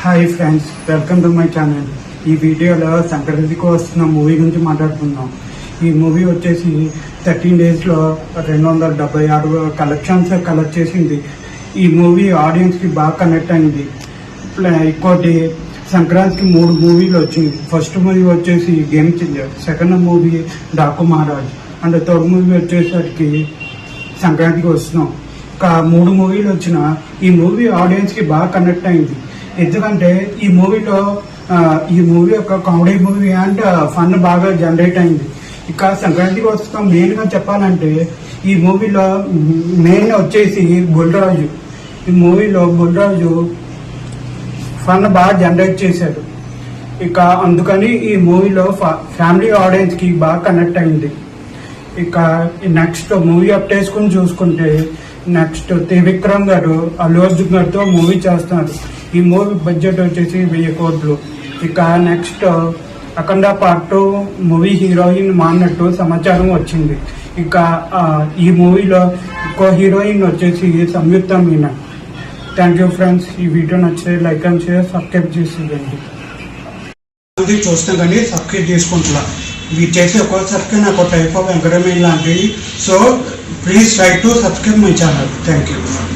Hi friends, welcome to my channel. ఈ వీడియోలో సంక్రాంతికి వస్తున్న మూవీ గురించి మాట్లాడుకుందాం. ఈ మూవీ వచ్చేసి 13 డేస్లో 276 కలెక్షన్స్ కలెక్ట్ చేసింది. ఈ మూవీ ఆడియన్స్కి బాగా కనెక్ట్ అయింది. ఇంకోటి సంక్రాంతికి 3 మూవీలు వచ్చింది. ఫస్ట్ మూవీ వచ్చేసి game changer, second movie Daaku Maharaj and third movie వచ్చేసరికి సంక్రాంతికి వస్తున్నాం. ఇంకా 3 మూవీలు వచ్చిన ఈ మూవీ ఆడియన్స్కి బాగా కనెక్ట్ అయింది. ఎందుకంటే ఈ మూవీ ఒక కామెడీ మూవీ అండ్ ఫన్ బాగా జనరేట్ అయింది. ఇక సంక్రాంతికి వస్తాం మెయిన్గా చెప్పాలంటే ఈ మూవీలో మెయిన్ వచ్చేసి బుల్రాజు. ఈ మూవీలో బుల్రాజు ఫన్ బాగా జనరేట్ చేశాడు. ఇక అందుకని ఈ మూవీలో ఫ్యామిలీ ఆడియన్స్కి బాగా కనెక్ట్ అయింది. ఇక నెక్స్ట్ మూవీ అప్డేట్స్కొని చూసుకుంటే నెక్స్ట్ త్రివిక్రమ్ గారు అల్లు అర్జున్ గారితో మూవీ చేస్తున్నారు. ఈ మూవీ బడ్జెట్ వచ్చేసి 1000 కోట్లు. ఇక next Akhanda part 2 movie heroine మారినట్టు సమాచారం వచ్చింది. ఇక ఈ మూవీలో ఇంకో హీరోయిన్ వచ్చేసి Samyuktha Menon. Thank you friends. ఈ వీడియో నచ్చితే లైక్ అండ్ షేర్, సబ్స్క్రైబ్ చేసేయండి. చూస్తాం కానీ సబ్స్క్రైబ్ చేసుకుంటున్నా. ఇవి చేసి ఒక్కొక్కసారికి నాకు టైప్ ఆఫ్ ఎంకరేజ్మెంట్ లాంటివి. So please try to subscribe my channel. Thank you.